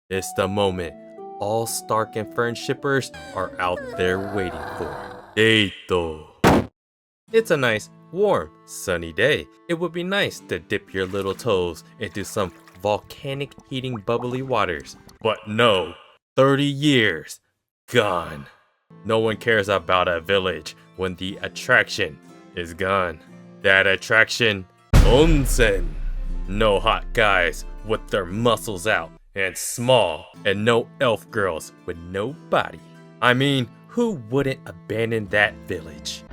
It's the moment all Stark and Fern shippers are out there waiting for. Dato. It's a nice, warm, sunny day. It would be nice to dip your little toes into some volcanic heating bubbly waters. But no, 30 years gone. No one cares about a village when the attraction is gone. That attraction, onsen. No hot guys with their muscles out and small, and no elf girls with no body. I mean, who wouldn't abandon that village?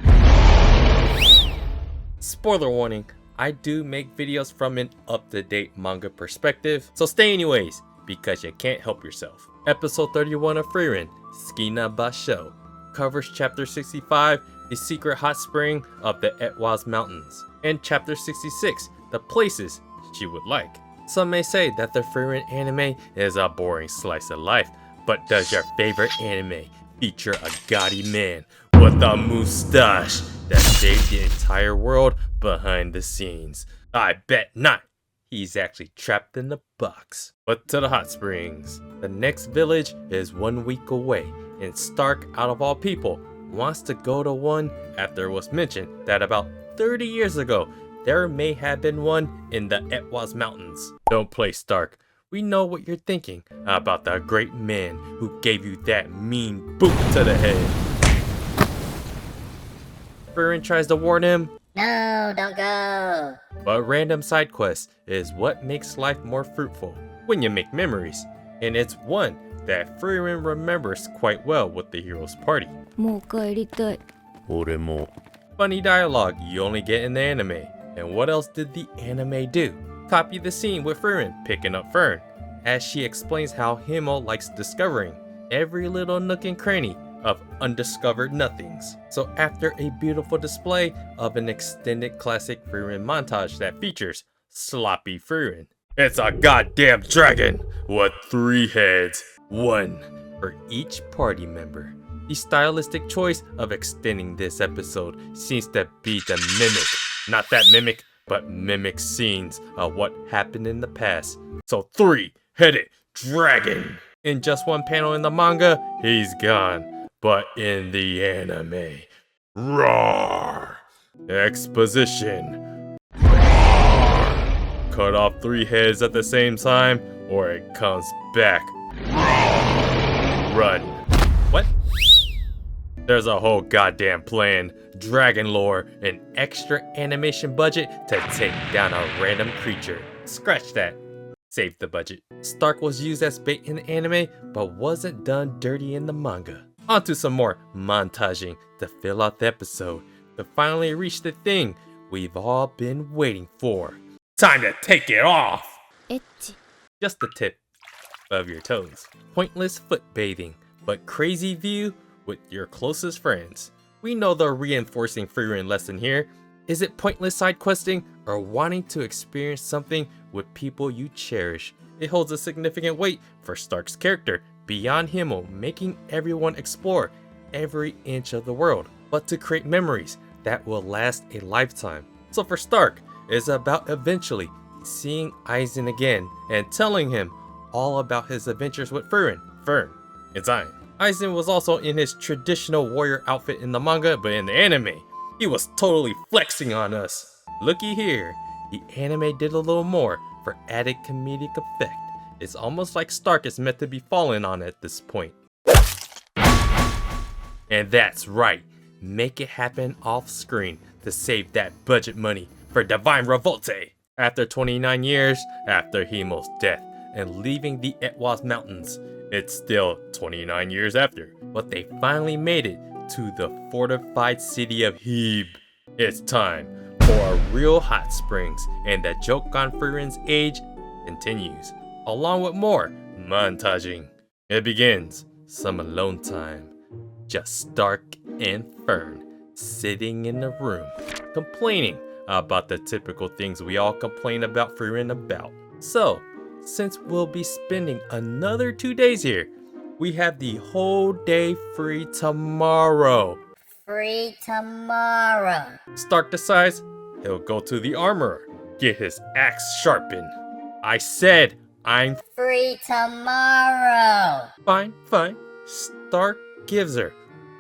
Spoiler warning, I do make videos from an up-to-date manga perspective, so stay anyways, because you can't help yourself. Episode 31 of Frieren, Skina Basho, covers Chapter 65, the secret hot spring of the Etwas Mountains, and Chapter 66, the places she would like. Some may say that the Frieren anime is a boring slice of life, but does your favorite anime feature a gaudy man with a mustache that saved the entire world behind the scenes? I bet not. He's actually trapped in the box. But to the hot springs. The next village is 1 week away, and Stark, out of all people, wants to go to one after it was mentioned that about 30 years ago, there may have been one in the Etwas Mountains. Don't play Stark. We know what you're thinking about the great man who gave you that mean boot to the head. Frieren tries to warn him, No, don't go. but random side quests is what makes life more fruitful when you make memories. And it's one that Frieren remembers quite well with the hero's party. もう帰りたい。俺も Funny dialogue you only get in the anime. And what else did the anime do? Copy the scene with Frieren picking up Fern, as she explains how Himmel likes discovering every little nook and cranny of undiscovered nothings. So after a beautiful display of an extended classic Frieren montage that features sloppy Frieren, it's a goddamn dragon with 3 heads, 1 for each party member. The stylistic choice of extending this episode seems to be to mimic, not that mimic, but mimic scenes of what happened in the past. So 3-headed dragon. In just one panel in the manga, he's gone. But in the anime, roar! Exposition. Roar! Cut off 3 heads at the same time, or it comes back. Roar! Run. What? There's a whole goddamn plan, dragon lore, and extra animation budget to take down a random creature. Scratch that. Save the budget. Stark was used as bait in the anime, but wasn't done dirty in the manga. Onto some more montaging to fill out the episode, to finally reach the thing we've all been waiting for. Time to take it off! エッチ。 Just the tip of your toes. Pointless foot bathing, but crazy view with your closest friends. We know the reinforcing Frieren lesson here. Is it pointless side questing or wanting to experience something with people you cherish? It holds a significant weight for Stark's character, beyond Himmel making everyone explore every inch of the world, but to create memories that will last a lifetime. So for Stark, it's about eventually seeing Eisen again and telling him all about his adventures with Fern, and Zion. Eisen was also in his traditional warrior outfit in the manga, but in the anime, he was totally flexing on us. Looky here, the anime did a little more for added comedic effect. It's almost like Stark is meant to be fallen on at this point. And that's right, make it happen off screen to save that budget money for Divine Revolte. After 29 years after Himmel's death and leaving the Etwas Mountains, it's still 29 years after, but they finally made it to the fortified city of Heb. It's time for a real hot springs, and the joke on Frieren's age continues, along with more montaging. It begins some alone time, just Stark and Fern sitting in a room, complaining about the typical things we all complain about Frieren about. So, since we'll be spending another 2 days here, we have the whole day free tomorrow. Free tomorrow. Stark decides he'll go to the armorer, get his axe sharpened. I said I'm Free tomorrow. fine, fine. Stark gives her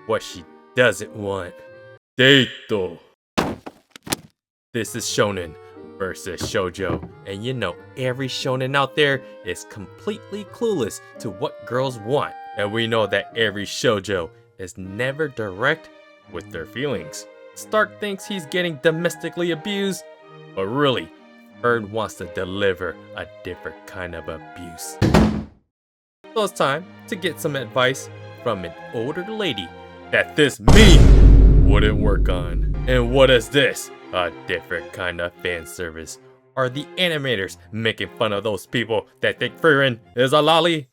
what she doesn't want. Date. This is shonen versus shoujo, and you know every shonen out there is completely clueless to what girls want. And we know that every shoujo is never direct with their feelings. Stark thinks he's getting domestically abused, but really, Fern wants to deliver a different kind of abuse. So it's time to get some advice from an older lady that this meme wouldn't work on. And what is this? A different kind of fan service. Are the animators making fun of those people that think Frieren is a lolly?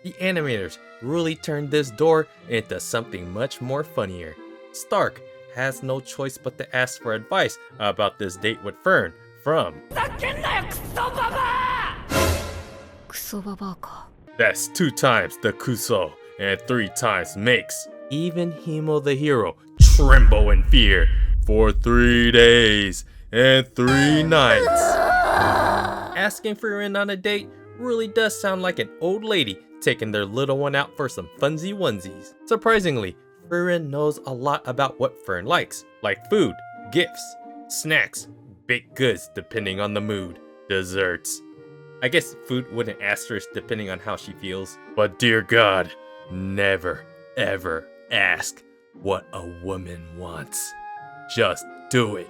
The animators really turned this door into something much more funnier. Stark has no choice but to ask for advice about this date with Fern from クソババアか。 That's 2 times the Kuso and 3 times makes even Himmel the Hero tremble in fear for 3 days and 3 nights. Asking Frieren on a date really does sound like an old lady taking their little one out for some funsy onesies. Surprisingly, Frieren knows a lot about what Fern likes, like food, gifts, snacks, baked goods depending on the mood, desserts. I guess food wouldn't asterisk depending on how she feels. But dear God, never ever ask what a woman wants. Just do it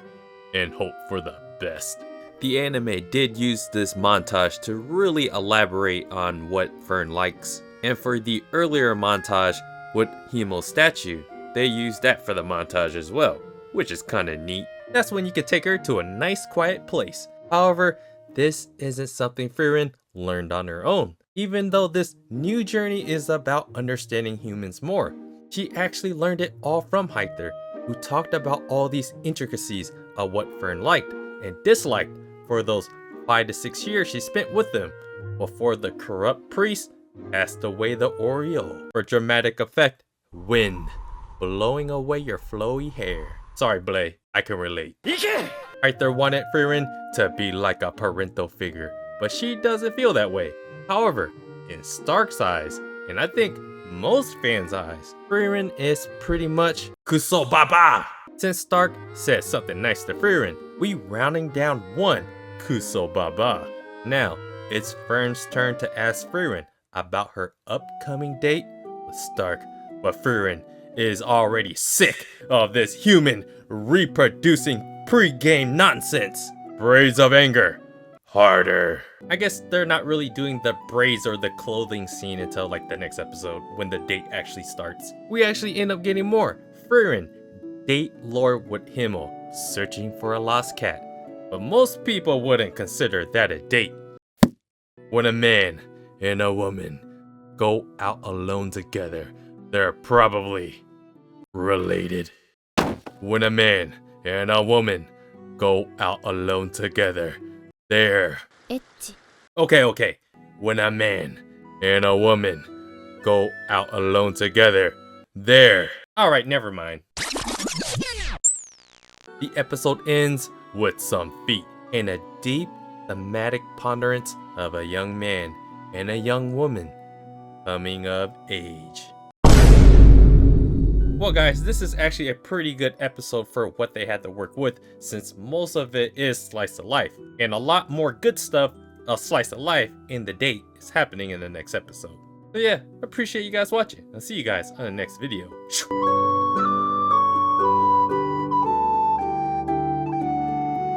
and hope for the best. The anime did use this montage to really elaborate on what Fern likes. And for the earlier montage with Himmel's statue, they used that for the montage as well, which is kinda neat. That's when you could take her to a nice quiet place. However, this isn't something Frieren learned on her own. Even though this new journey is about understanding humans more, she actually learned it all from Hyther, who talked about all these intricacies of what Fern liked and disliked for those 5 to 6 years she spent with them, before the corrupt priest passed away the Oriole. For dramatic effect, wind blowing away your flowy hair. Sorry, Blay, I can relate. Hyther wanted Frieren to be like a parental figure, but she doesn't feel that way. However, in Stark's eyes, and I think most fans' eyes, Frieren is pretty much Kuso Baba. Since Stark said something nice to Frieren, we rounding down 1 Kuso Baba. Now, it's Fern's turn to ask Frieren about her upcoming date with Stark, but Frieren is already sick of this human reproducing pre-game nonsense. Braids of anger. Harder. I guess they're not really doing the braids or the clothing scene until like the next episode when the date actually starts. We actually end up getting more. Frieren, date lord with Himmel, searching for a lost cat. But most people wouldn't consider that a date. When a man and a woman go out alone together, they're probably related. When a man and a woman go out alone together, they're... エッチ。 Okay. When a man and a woman go out alone together, they're... Alright, never mind. The episode ends with some feet and a deep thematic ponderance of a young man and a young woman coming of age. Well guys, this is actually a pretty good episode for what they had to work with, since most of it is slice of life, and a lot more good stuff of slice of life in the date is happening in the next episode. So yeah, appreciate you guys watching. I'll see you guys on the next video.